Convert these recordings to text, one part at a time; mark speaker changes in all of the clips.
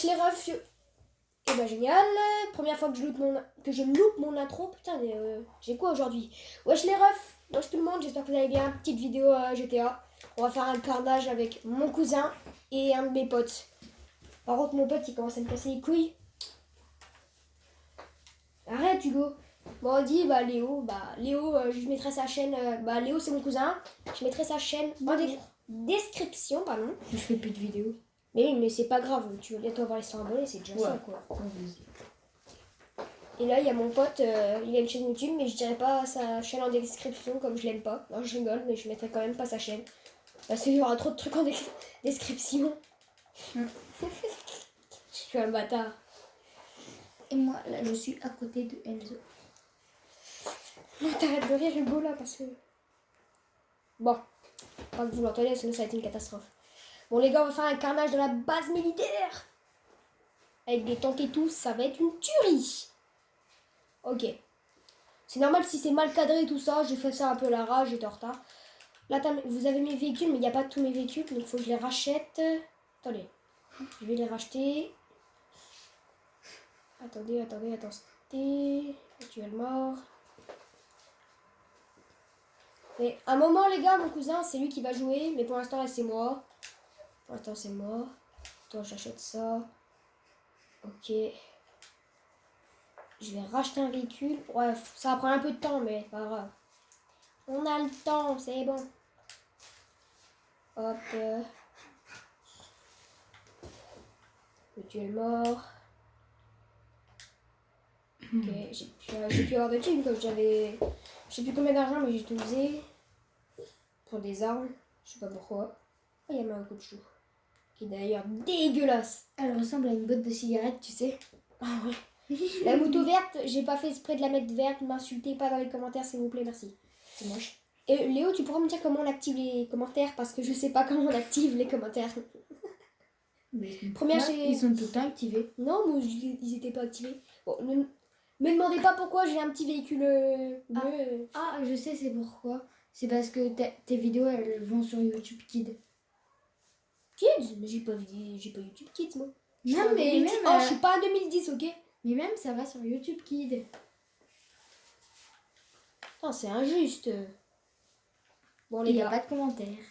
Speaker 1: Wesh les refs. Et bah génial. Première fois que je loupe mon intro. Putain, j'ai quoi aujourd'hui? Wesh les refs. Wesh tout le monde, j'espère que vous allez bien. Petite vidéo GTA. On va faire un carnage avec mon cousin et un de mes potes. Par contre, mon pote il commence à me casser les couilles. Arrête Hugo. Bon, on dit Léo. Léo, je mettrai sa chaîne. Léo c'est mon cousin. Je mettrai sa chaîne en description, pardon.
Speaker 2: Je fais plus de vidéos.
Speaker 1: Mais oui, mais c'est pas grave, tu veux bientôt avoir les 100 abonnés, c'est déjà ça quoi. Et là, il y a mon pote, il a une chaîne YouTube, mais je dirais pas sa chaîne en description comme je l'aime pas. Non, je rigole, mais je mettrai quand même pas sa chaîne. Parce qu'il y aura trop de trucs en description. Je suis un bâtard.
Speaker 2: Et moi, là, je suis à côté de Enzo.
Speaker 1: Non, t'arrêtes de rire, Hugo, là, parce que... Bon, pas que vous l'entendez, sinon ça va être une catastrophe. Bon, les gars, on va faire un carnage de la base militaire. Avec des tanks et tout, ça va être une tuerie. Ok. C'est normal si c'est mal cadré tout ça, j'ai fait ça un peu à la rage, j'étais en retard. Là, vous avez mes véhicules, mais il n'y a pas tous mes véhicules, donc il faut que je les rachète. Attendez, je vais les racheter. Attendez. Tu es mort. Mais un moment, les gars, mon cousin, c'est lui qui va jouer, mais pour l'instant, là, c'est moi. Pour l'instant, c'est moi. Attends, j'achète ça. Ok. Je vais racheter un véhicule. Bref, ça va prendre un peu de temps, mais pas grave. On a le temps, c'est bon. Hop. Le duel mort. Ok, j'ai pu avoir de thunes comme j'avais... Je sais plus combien d'argent, mais j'ai tout usé. Pour des armes. Je sais pas pourquoi. Oh, il y a un coup de chou. Qui est d'ailleurs dégueulasse.
Speaker 2: Elle ressemble à une boîte de cigarettes, tu sais.
Speaker 1: Ah ouais. La moto verte, j'ai pas fait exprès de la mettre verte. M'insultez pas dans les commentaires, s'il vous plaît, merci. C'est moche. Et Léo, tu pourras me dire comment on active les commentaires parce que je sais pas comment on active les commentaires.
Speaker 2: Mais
Speaker 1: ils
Speaker 2: sont tout le temps activés.
Speaker 1: Non, moi, ils étaient pas activés. Bon, ne me demandez pas pourquoi j'ai un petit véhicule bleu.
Speaker 2: Ah, je sais, c'est pourquoi. C'est parce que tes vidéos, elles vont sur YouTube Kids.
Speaker 1: Kids? Mais j'ai pas YouTube Kids, moi.
Speaker 2: Non, mais même...
Speaker 1: Oh, je suis pas en 2010, ok?
Speaker 2: Mais même, ça va sur YouTube Kids.
Speaker 1: Non, c'est injuste. Bon, les
Speaker 2: gars. Il n'y
Speaker 1: gars.
Speaker 2: a pas de commentaires.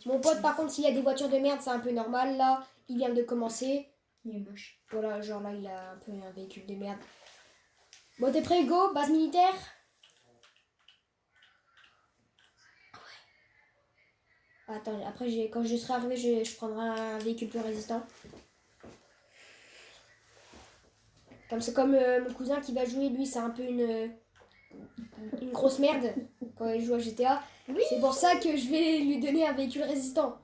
Speaker 1: Mon pote, par contre, s'il y a des voitures de merde, c'est un peu normal, là. Il vient de commencer.
Speaker 2: Il est moche.
Speaker 1: Voilà, genre là, il a un peu un véhicule de merde. Bon, t'es prêt, Hugo? Base militaire? Ouais. Attends, après, quand je serai arrivé, je prendrai un véhicule plus résistant. Comme mon cousin qui va jouer, lui, c'est un peu une grosse merde quand il joue à GTA. Oui. C'est pour ça que je vais lui donner un véhicule résistant.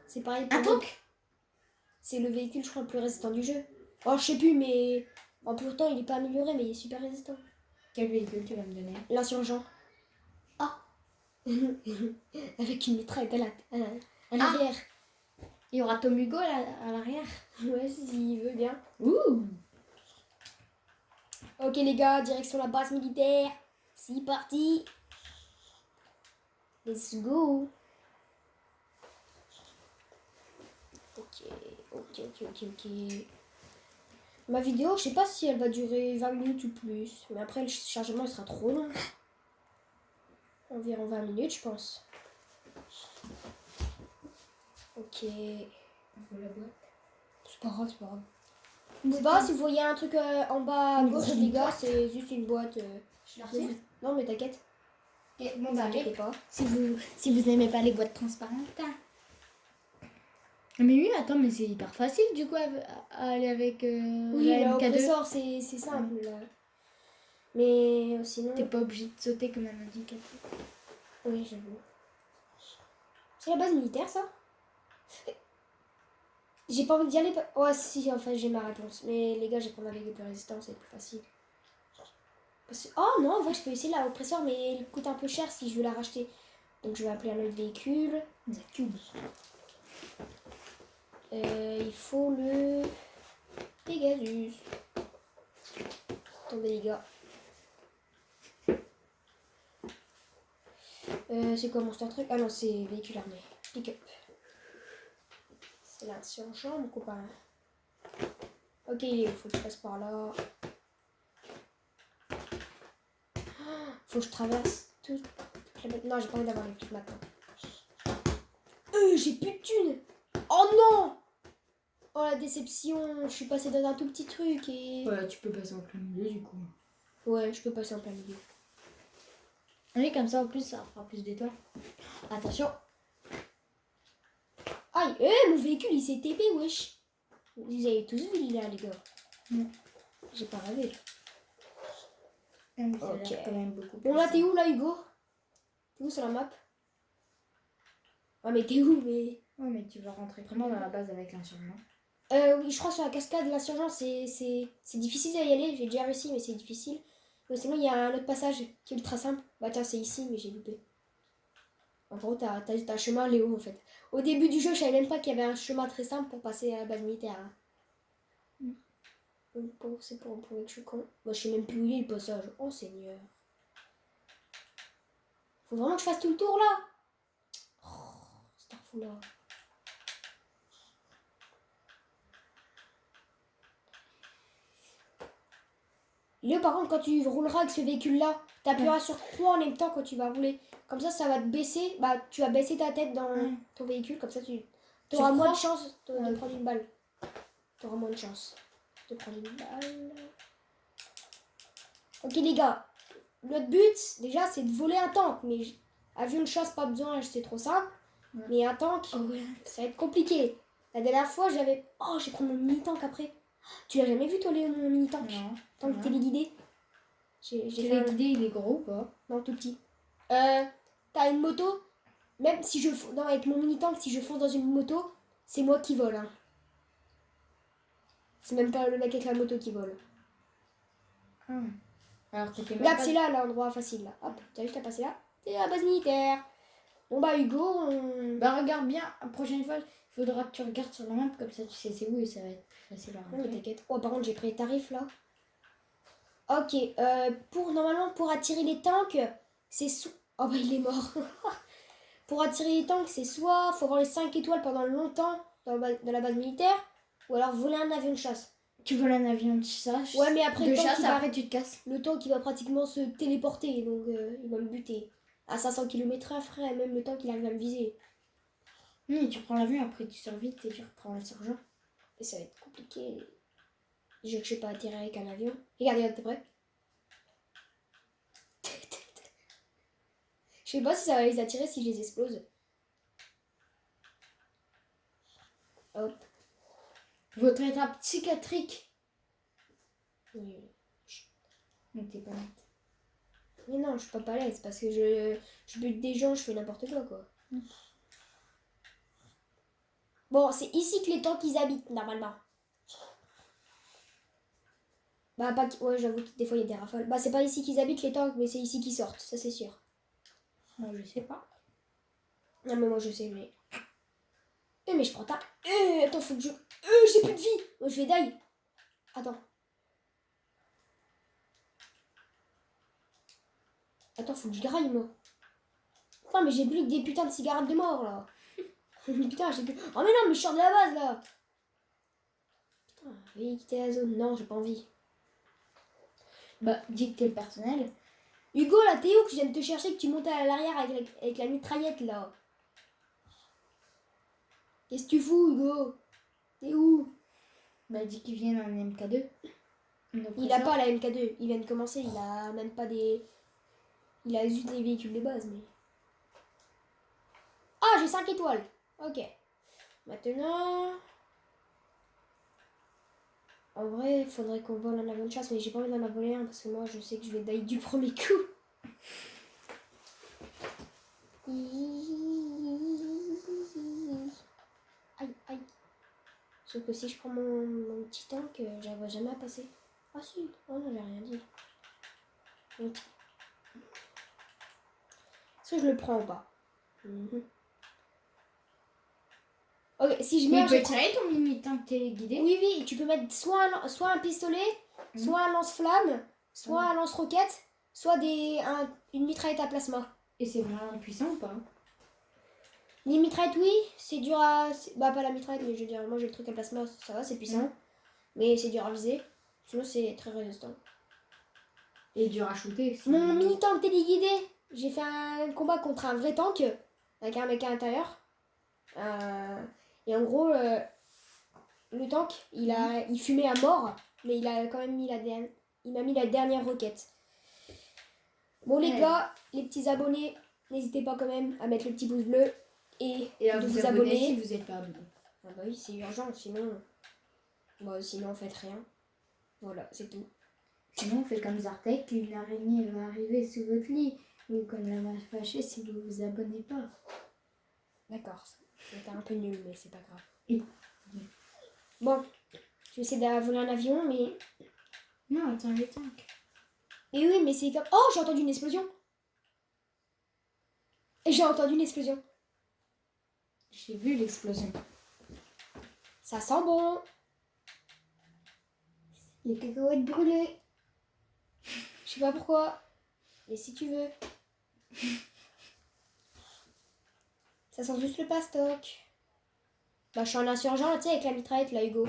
Speaker 1: C'est pareil pour
Speaker 2: un tank.
Speaker 1: C'est le véhicule, je crois, le plus résistant du jeu. Oh, je sais plus, mais... En pourtant, il est pas amélioré, mais il est super résistant.
Speaker 2: Quel véhicule tu vas me donner?
Speaker 1: L'insurgent. Ah. Avec une mitraille à l'arrière.
Speaker 2: Il y aura Tom Hugo à l'arrière.
Speaker 1: Ouais, s'il veut bien.
Speaker 2: Ouh.
Speaker 1: Ok, les gars, direction la base militaire. C'est parti. Let's go. Ok. Ma vidéo, je sais pas si elle va durer 20 minutes ou plus. Mais après, le chargement, il sera trop long. Environ 20 minutes, je pense. Ok. C'est pas grave. C'est pas grave, si vous voyez un truc en bas à gauche, les gars, c'est juste une boîte. Non, mais t'inquiète.
Speaker 2: Bon,
Speaker 1: t'inquiète pas.
Speaker 2: Si vous aimez pas les boîtes transparentes. Mais oui, attends, mais c'est hyper facile du coup à aller avec
Speaker 1: oui, le compresseur, c'est simple. Là. Mais sinon...
Speaker 2: T'es pas obligé de sauter comme un handicapé.
Speaker 1: Oui, j'avoue. C'est la base militaire, ça? J'ai pas envie d'y aller. Ouais, si, en fait, j'ai ma réponse. Mais les gars, je vais prendre un véhicule plus résistant, c'est plus facile. Oh non, en vrai, je peux essayer la compresseur, mais il coûte un peu cher si je veux la racheter. Donc, je vais appeler un autre véhicule. Il faut le Pegasus. Attendez, les gars. C'est quoi mon Star Trek? Ah non, c'est véhicule armé. Pick-up. C'est l'insurgent, mon copain. Ok, il est où? Faut que je passe par là. Faut que je traverse tout. Non, j'ai pas envie d'avoir les trucs maintenant. J'ai plus de thunes. Oh non! Oh la déception. Je suis passée dans un tout petit truc et...
Speaker 2: Ouais, tu peux passer en plein milieu du coup.
Speaker 1: Ouais, je peux passer en plein milieu.
Speaker 2: Oui, comme ça en plus, ça fera plus d'étoiles.
Speaker 1: Attention. Aïe, mon véhicule il s'est TP, wesh. Vous avez tous vu là, les gars.
Speaker 2: Non.
Speaker 1: J'ai pas rêvé.
Speaker 2: Ah, mais ça a
Speaker 1: Ok.
Speaker 2: l'air quand même beaucoup
Speaker 1: Bon,
Speaker 2: plus
Speaker 1: là, t'es
Speaker 2: simple.
Speaker 1: où, là, Hugo? T'es où sur la map? Ah, mais t'es où, mais...
Speaker 2: Ouais, mais tu vas rentrer vraiment dans la base avec l'insurgent.
Speaker 1: Oui, je crois sur la cascade, l'insurgence, c'est difficile à y aller. J'ai déjà réussi, mais c'est difficile. Mais sinon, il y a un autre passage qui est ultra simple. Bah, tiens, c'est ici, mais j'ai loupé. En gros, t'as un chemin Léo, en fait. Au début du jeu, je savais même pas qu'il y avait un chemin très simple pour passer à la base militaire. Hein. Bon, c'est pour prouver que je suis con. Moi, je sais même plus où il est le passage. Oh, Seigneur. Faut vraiment que je fasse tout le tour, là. Oh, Starfall, là. Léo, par contre, quand tu rouleras avec ce véhicule-là, t'appuieras sur croix en même temps quand tu vas rouler. Comme ça va te baisser. Bah, tu vas baisser ta tête dans ton véhicule. Comme ça, tu auras moins de chance de prendre une balle. Tu auras moins de chance de prendre une balle. Ok, les gars. Notre but, déjà, c'est de voler un tank. Mais avion de chasse, pas besoin, c'est trop simple.
Speaker 2: Ouais.
Speaker 1: Mais un tank, ça va être compliqué. La dernière fois, j'avais... Oh, j'ai pris mon mini-tank après. Tu l'as jamais vu, toi, Léo, mon mini-tank?
Speaker 2: Non.
Speaker 1: Tank téléguidé. J'ai fait un...
Speaker 2: Téléguidé, il est gros ou pas?
Speaker 1: Non, tout petit. T'as une moto. Même si je... Non, avec mon mini-tank, si je fonce dans une moto, c'est moi qui vole. Hein. C'est même pas le mec avec la moto qui vole.
Speaker 2: Alors que t'es même
Speaker 1: Regarde,
Speaker 2: pas...
Speaker 1: c'est là, l'endroit facile, là. Hop, t'as juste à passer là. T'es à la base militaire. Bon, bah, Hugo, on...
Speaker 2: Bah regarde bien, la prochaine fois, il faudra que tu regardes sur la map, comme ça tu sais c'est où et ça va être plus facile à
Speaker 1: Non, mais
Speaker 2: rentrer.
Speaker 1: t'inquiète. Oh, par contre, j'ai pris les tarifs, là. Ok, normalement, pour attirer les tanks, c'est... Oh, bah, il est mort. Pour attirer les tanks, c'est soit faut avoir les 5 étoiles pendant longtemps dans la base militaire, ou alors voler un avion de chasse.
Speaker 2: Tu voles un avion de chasse,
Speaker 1: Ouais, mais après,
Speaker 2: de
Speaker 1: le temps
Speaker 2: chasse,
Speaker 1: qu'il va-
Speaker 2: après tu te casses.
Speaker 1: Le temps qui va pratiquement se téléporter, donc il va me buter. À 500 km/h, frère, même le temps qu'il arrive à me viser.
Speaker 2: Oui, tu prends l'avion, après tu sors vite et tu reprends l'insurgent.
Speaker 1: Et ça va être compliqué. Je sais pas atterrir avec un avion. Regarde, t'es prêt? Je sais pas si ça va les attirer si je les explose. Hop.
Speaker 2: Votre étape psychiatrique.
Speaker 1: Oui.
Speaker 2: Mais t'es pas nette.
Speaker 1: Mais non, je suis pas à l'aise parce que je bute des gens, je fais n'importe quoi. Bon, c'est ici que les tanks ils habitent normalement. Bah, pas. Ouais, j'avoue que des fois il y a des rafales. Bah, c'est pas ici qu'ils habitent les tanks, mais c'est ici qu'ils sortent, ça c'est sûr.
Speaker 2: Moi je sais pas.
Speaker 1: Non, mais moi je sais, mais. Mais je prends ta. Attends, faut que je. J'ai plus de vie! Moi je vais die! Attends. Attends, faut que je graille, moi. Putain, mais j'ai plus que des putains de cigarettes de mort, là. Putain, j'ai plus... Oh, mais non, mais je sors de la base, là. Putain, veuillez quitter la zone. Non, j'ai pas envie.
Speaker 2: Bah dis que t'es le personnel.
Speaker 1: Hugo, là, t'es où que je viens de te chercher, que tu montais à l'arrière avec la mitraillette, là? Qu'est-ce que tu fous, Hugo? T'es où?
Speaker 2: Bah dis qu'il vienne en MK2.
Speaker 1: Il a pas la MK2. Il vient de commencer, il a même pas des... Il a juste des véhicules de base, mais... Ah, j'ai 5 étoiles. Ok. Maintenant... En vrai, il faudrait qu'on vole un avion de chasse, mais j'ai pas envie d'en voler un parce que moi, je sais que je vais die du premier coup. Aïe, aïe. Sauf que si je prends mon petit tank, j'arriverai jamais à passer. Ah si, oh non, j'ai rien dit. Ok. Est-ce que je le prends ou pas? Ok, si je
Speaker 2: Mais
Speaker 1: meurs,
Speaker 2: tu
Speaker 1: je
Speaker 2: peux tirer ton mini-tank téléguidé.
Speaker 1: Oui, oui, tu peux mettre soit un pistolet, soit un lance-flamme, soit un lance-roquette, soit une mitraillette à plasma.
Speaker 2: Et c'est vraiment puissant ou pas?
Speaker 1: Les mitraillettes, oui, c'est dur à... Bah, pas la mitraillette, mais je veux dire, moi j'ai le truc à plasma, ça va, c'est puissant. Mais c'est dur à viser. Sinon, c'est très résistant.
Speaker 2: Et dur à shooter.
Speaker 1: Mon mini-tank téléguidé. J'ai fait un combat contre un vrai tank. Avec un mec à l'intérieur. Et en gros, le tank, il fumait à mort. Mais il a quand même mis il m'a mis la dernière roquette. Bon, les gars, les petits abonnés, n'hésitez pas quand même à mettre le petit pouce bleu. Et
Speaker 2: à
Speaker 1: de
Speaker 2: vous abonner si vous n'êtes pas abonné.
Speaker 1: Ah bah oui, c'est urgent, sinon on fait rien. Voilà, c'est tout.
Speaker 2: Sinon, on fait comme Zartek, une araignée va arriver sous votre lit. Ou comme la vache fâchée si vous vous abonnez pas.
Speaker 1: D'accord, c'était un peu nul, mais c'est pas grave.
Speaker 2: Oui.
Speaker 1: Bon, je vais essayer d'avoir un avion, mais...
Speaker 2: Non, attends, les tanks.
Speaker 1: Et oui, mais c'est comme... Oh, j'ai entendu une explosion. J'ai entendu une explosion.
Speaker 2: J'ai vu l'explosion.
Speaker 1: Ça sent bon.
Speaker 2: Les cacahuètes brûlées.
Speaker 1: Je sais pas pourquoi, mais si tu veux. Ça sent juste le pastoc. Bah, je suis un insurgent, tu sais, avec la mitraillette, là, Hugo.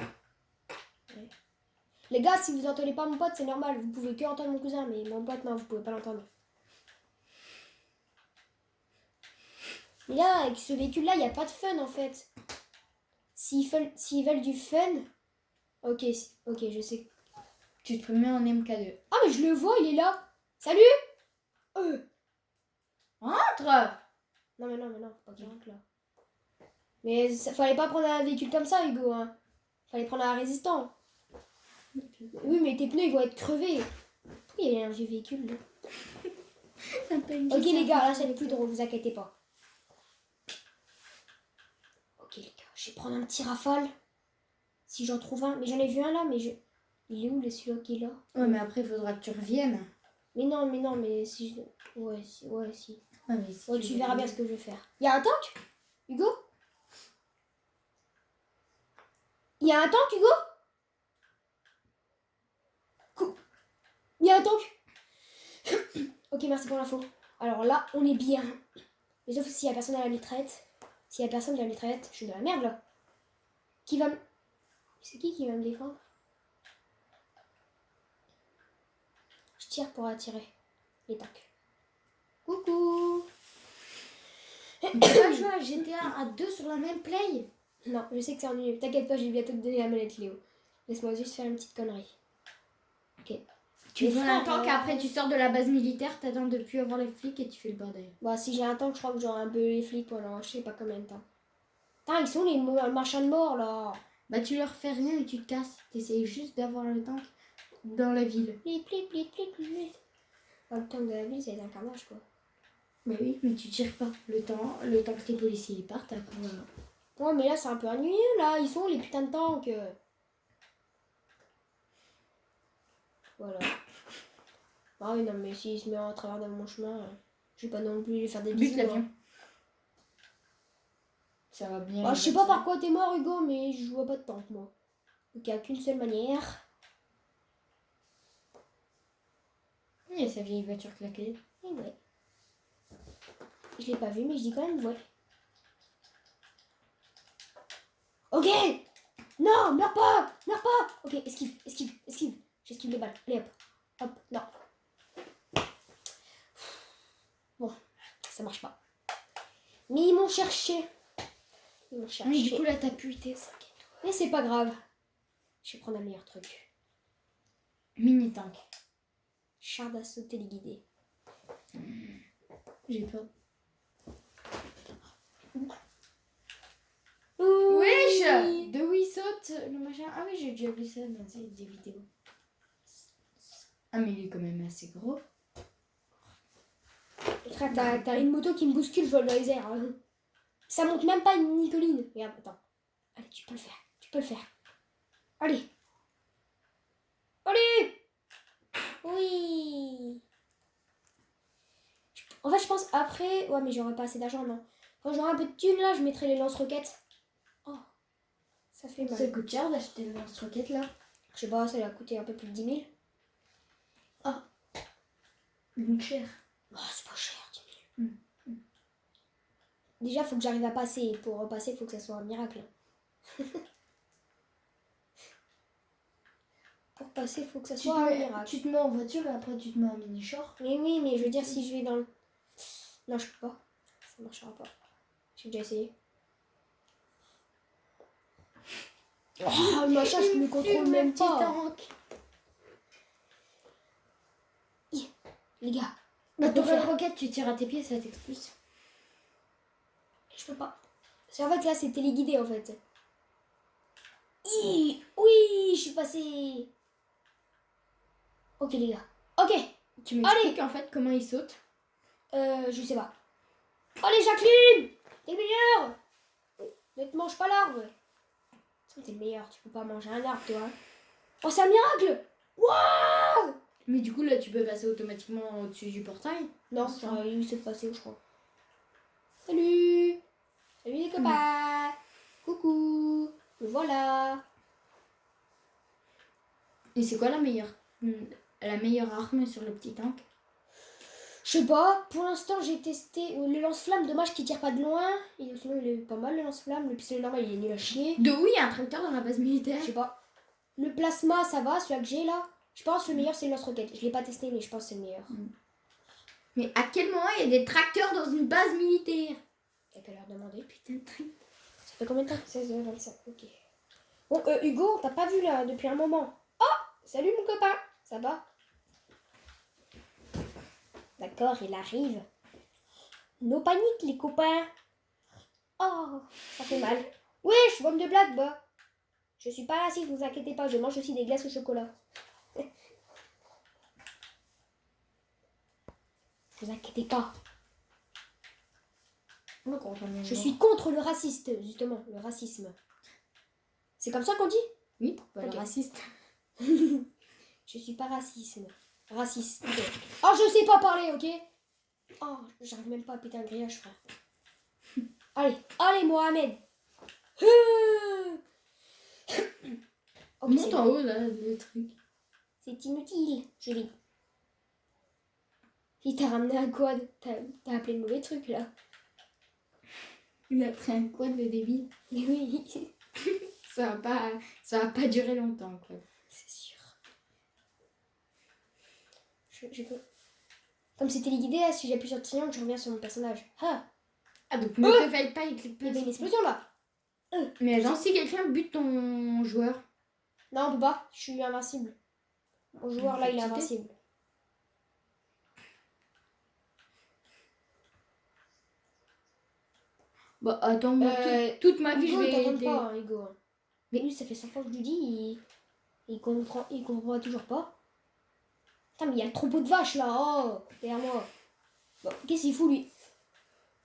Speaker 1: Ouais. Les gars, si vous entendez pas mon pote, c'est normal. Vous pouvez que entendre mon cousin, mais mon pote, non, vous pouvez pas l'entendre. Mais là, avec ce véhicule-là, il n'y a pas de fun, en fait. S'ils veulent du fun... Ok, je sais.
Speaker 2: Tu te mets en MK2.
Speaker 1: Ah, mais je le vois, il est là. Salut.
Speaker 2: Entre.
Speaker 1: Non, mais faut pas qu'il rentre là. Mais fallait pas prendre un véhicule comme ça, Hugo. Hein. Fallait prendre un résistant. Oui, mais tes pneus, ils vont être crevés. Pourquoi il y a un vieux véhicule, là? Ok, les gars, là, ça n'est plus drôle, vous inquiétez pas. Ok, les gars, je vais prendre un petit rafale. Si j'en trouve un. Mais j'en ai vu un là, mais je... Il est où, celui-là qui est là?
Speaker 2: Ouais, mais après, il faudra que tu reviennes.
Speaker 1: Mais non, mais si je... Ouais, si.
Speaker 2: Ouais, mais si
Speaker 1: Tu verras bien ce que je vais faire. Il y a un tank, Hugo? Il y a un tank, Hugo? Il y a un tank. Ok, merci pour l'info. Alors là, on est bien. Mais sauf s'il y a personne à la mitraillette. S'il y a personne à la mitraillette, je suis dans la merde là. Qui va me... C'est qui va me défendre? Je tire pour attirer les tanks. Coucou.
Speaker 2: Tu vas jouer à GTA à 2 sur la même play?
Speaker 1: Non, je sais que c'est ennuyeux. T'inquiète pas, je vais bientôt te donner la manette, Léo. Laisse-moi juste faire une petite connerie. Ok.
Speaker 2: Tu veux un tank, après tu sors de la base militaire, t'attends de plus avoir les flics et tu fais le bordel.
Speaker 1: Bah, si j'ai un tank, je crois que j'aurai un peu les flics pendant je sais pas combien de temps. Putain, ils sont les marchands de mort là.
Speaker 2: Bah, tu leur fais rien et tu te casses. T'essayes juste d'avoir le tank dans la ville.
Speaker 1: Plit. Le tank de la ville, c'est un carnage quoi.
Speaker 2: Bah oui, mais tu tires pas. Le temps que tes policiers partent, après voilà.
Speaker 1: Ouais, mais là, c'est un peu ennuyeux là. Ils sont les putains de tanks. Voilà. Ah oui, non, mais s'il se met à travers de mon chemin, je vais pas non plus lui faire des bisous.
Speaker 2: Bute l'avion. Ça va bien.
Speaker 1: Bah, je sais pas par quoi t'es mort, Hugo, mais je vois pas de tank, moi. Donc, il n'y a qu'une seule manière.
Speaker 2: Il y a sa vieille voiture claquée.
Speaker 1: Et ouais. Je l'ai pas vu, mais je dis quand même ouais. Ok. Non, meurs pas. Ok, esquive. J'esquive les balles. Allez, hop, non. Bon, ça marche pas. Mais ils m'ont cherché.
Speaker 2: Oui, du coup, là, t'as pu tes 5 étoiles.
Speaker 1: Mais c'est pas grave. Je vais prendre un meilleur truc.
Speaker 2: Mini tank.
Speaker 1: Char d'assaut téléguidé.
Speaker 2: J'ai peur.
Speaker 1: Wesh.
Speaker 2: De où il saute, le machin. Ah oui, j'ai déjà vu ça dans des vidéos. Ah, mais il est quand même assez gros.
Speaker 1: Frère, t'as une moto qui me bouscule, je vole dans les airs. Hein. Ça monte même pas une colline. Regarde, attends. Allez, tu peux le faire. Allez. Oui. En fait, je pense après... Ouais, mais j'aurais pas assez d'argent, non. Quand j'aurai un peu de thunes, là, je mettrai les lance-roquettes. Oh, ça fait mal.
Speaker 2: Ça coûte cher d'acheter le lance-roquette, là.
Speaker 1: Je sais pas, ça va coûter un peu plus de 10 000.
Speaker 2: Ah. Donc cher.
Speaker 1: Oh, c'est pas cher, 10 000. Déjà, faut que j'arrive à passer. Pour repasser, faut que ça soit un miracle. Pour passer, il faut que ça
Speaker 2: Tu
Speaker 1: soit un
Speaker 2: te,
Speaker 1: miracle.
Speaker 2: tu te mets en voiture et après tu te mets en mini-short.
Speaker 1: Mais oui, mais je veux dire, si je vais dans le... Non, je peux pas. Ça marchera pas. J'ai déjà essayé. Oh, le machin, je me contrôle même pas.
Speaker 2: Tank.
Speaker 1: Les gars,
Speaker 2: Bah,
Speaker 1: on peut
Speaker 2: t'aurais
Speaker 1: faire.
Speaker 2: le roquette, tu tires à tes pieds, ça t'expulse.
Speaker 1: Je peux pas. En fait, là, c'est téléguidé, en fait. Oui, je suis passée. Ok, les gars. Ok,
Speaker 2: Tu m'expliques en fait comment il saute.
Speaker 1: je sais pas. Allez, Jacqueline, t'es meilleure. Ne te mange pas l'arbre. T'es le meilleur, tu peux pas manger un arbre, toi. Oh, c'est un miracle. Waouh.
Speaker 2: Mais du coup là tu peux passer automatiquement au-dessus du portail.
Speaker 1: Non, il s'est passé, je crois. Salut. Salut les copains. Coucou. Me voilà.
Speaker 2: Et c'est quoi la meilleure arme sur le petit tank?
Speaker 1: Je sais pas, pour l'instant j'ai testé le lance-flamme, dommage qu'il tire pas de loin. Et sinon il est pas mal le lance-flamme, le pistolet normal il est nul à chier.
Speaker 2: De où il y a un tracteur dans la base militaire?
Speaker 1: Je sais pas. Le plasma ça va, celui que j'ai là. Je pense que le meilleur c'est le lance-roquette. Je l'ai pas testé mais je pense que c'est le meilleur.
Speaker 2: Mais à quel moment il y a des tracteurs dans une base militaire?
Speaker 1: T'as qu'à leur demander.
Speaker 2: Putain de train.
Speaker 1: Ça fait combien de temps? 16h25, ok. Bon Hugo, t'as pas vu là depuis un moment. Oh, salut mon copain, ça va? D'accord, il arrive. No panique les copains. Oh, ça fait mal. Oui, je suis bonne de blague, bah. Je suis pas raciste, ne vous inquiétez pas, je mange aussi des glaces au chocolat. Ne vous inquiétez pas. Je suis contre le raciste, justement, le racisme. C'est comme ça qu'on dit?
Speaker 2: Oui, pas
Speaker 1: Ok.
Speaker 2: le raciste.
Speaker 1: Je suis pas raciste. Raciste. Oh, je sais pas parler, ok? Oh, j'arrive même pas à péter un grillage, frère. Allez, Mohamed. Ok,
Speaker 2: Monte
Speaker 1: c'est
Speaker 2: en
Speaker 1: bon.
Speaker 2: haut là le truc.
Speaker 1: C'est inutile, je l'ai. Il t'a ramené un quad. T'as appelé le mauvais truc là.
Speaker 2: Il a pris un quad de débile.
Speaker 1: Mais oui,
Speaker 2: Ça va pas durer longtemps quoi.
Speaker 1: c'est sûr. Je peux. Comme c'est téléguidé, si j'appuie sur le triangle, je reviens sur mon personnage. Ah,
Speaker 2: Ah donc ne te fais pas, il clique
Speaker 1: il y
Speaker 2: pas.
Speaker 1: avait une explosion là.
Speaker 2: Mais attends, si quelqu'un bute ton joueur.
Speaker 1: Non, on peut pas. Je suis invincible. Mon joueur là, il est invincible.
Speaker 2: Bah attends, moi toute ma vie
Speaker 1: Hugo,
Speaker 2: je
Speaker 1: il
Speaker 2: vais
Speaker 1: t'entend
Speaker 2: aider.
Speaker 1: pas, hein, Hugo. Mais lui, ça fait 100 fois que je lui dis, il comprend toujours pas. Putain, mais il y a le troupeau de vaches là, oh, derrière moi. Bon, qu'est-ce qu'il fout lui?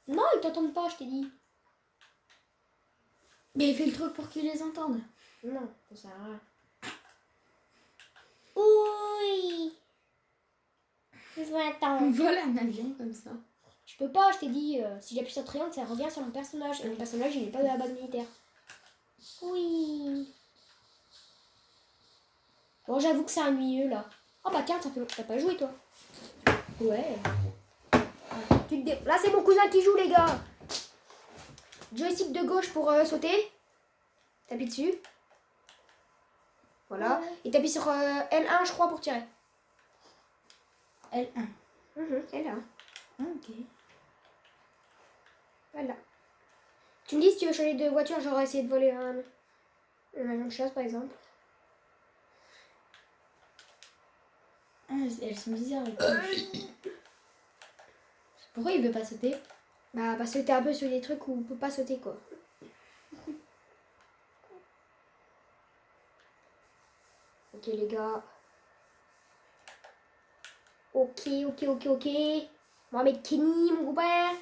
Speaker 1: Non, ils t'entendent pas, je t'ai dit.
Speaker 2: Mais il fait le truc pour qu'ils les entendent.
Speaker 1: Non, ça sert à rien. Oui. Je veux
Speaker 2: On
Speaker 1: attendre.
Speaker 2: vole un avion comme ça.
Speaker 1: Je peux pas, je t'ai dit, si j'appuie sur triangle, ça revient sur mon personnage. Et mon personnage, il est pas de la base militaire. Oui. Bon, j'avoue que c'est ennuyeux là. Oh bah tiens, t'as pas joué toi. Ouais. Là, c'est mon cousin qui joue, les gars. Joystick de gauche pour sauter. T'appuies dessus. Voilà. Et t'appuies sur L1, je crois, pour tirer.
Speaker 2: L1.
Speaker 1: L1.
Speaker 2: Ah, ok.
Speaker 1: Voilà. Tu me dis si tu veux changer de voiture, j'aurais essayé de voler un avion de chasse, par exemple.
Speaker 2: Ah, elles sont bizarres. Pourquoi il veut pas sauter?
Speaker 1: Bah, parce que t'es un peu sur des trucs où on peut pas sauter, quoi. Ok, les gars. Ok. Mohamed Kenny, mon copain.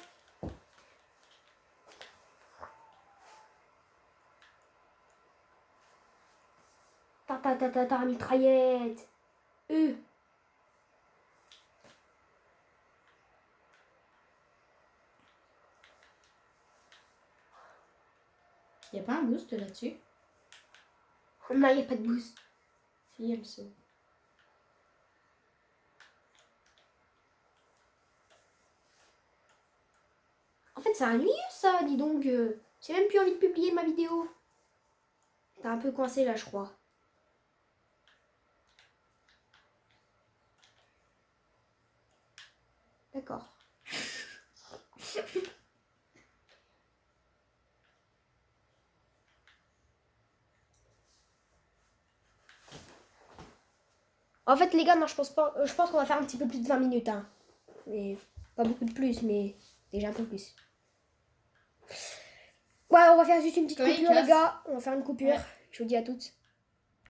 Speaker 1: Ta mitraillette.
Speaker 2: Y a pas un boost là-dessus?
Speaker 1: Non, y a pas de boost.
Speaker 2: Si, il y a le saut.
Speaker 1: En fait, c'est ennuyeux ça, dis donc. J'ai même plus envie de publier ma vidéo. T'es un peu coincé là, je crois. D'accord. En fait, les gars, non, je pense pas. Je pense qu'on va faire un petit peu plus de 20 minutes. Hein. Mais pas beaucoup de plus, mais déjà un peu plus. Ouais, on va faire juste une petite
Speaker 2: Quand il
Speaker 1: coupure, les
Speaker 2: casse.
Speaker 1: gars. On va faire une coupure.
Speaker 2: Ouais.
Speaker 1: Je vous dis à toutes.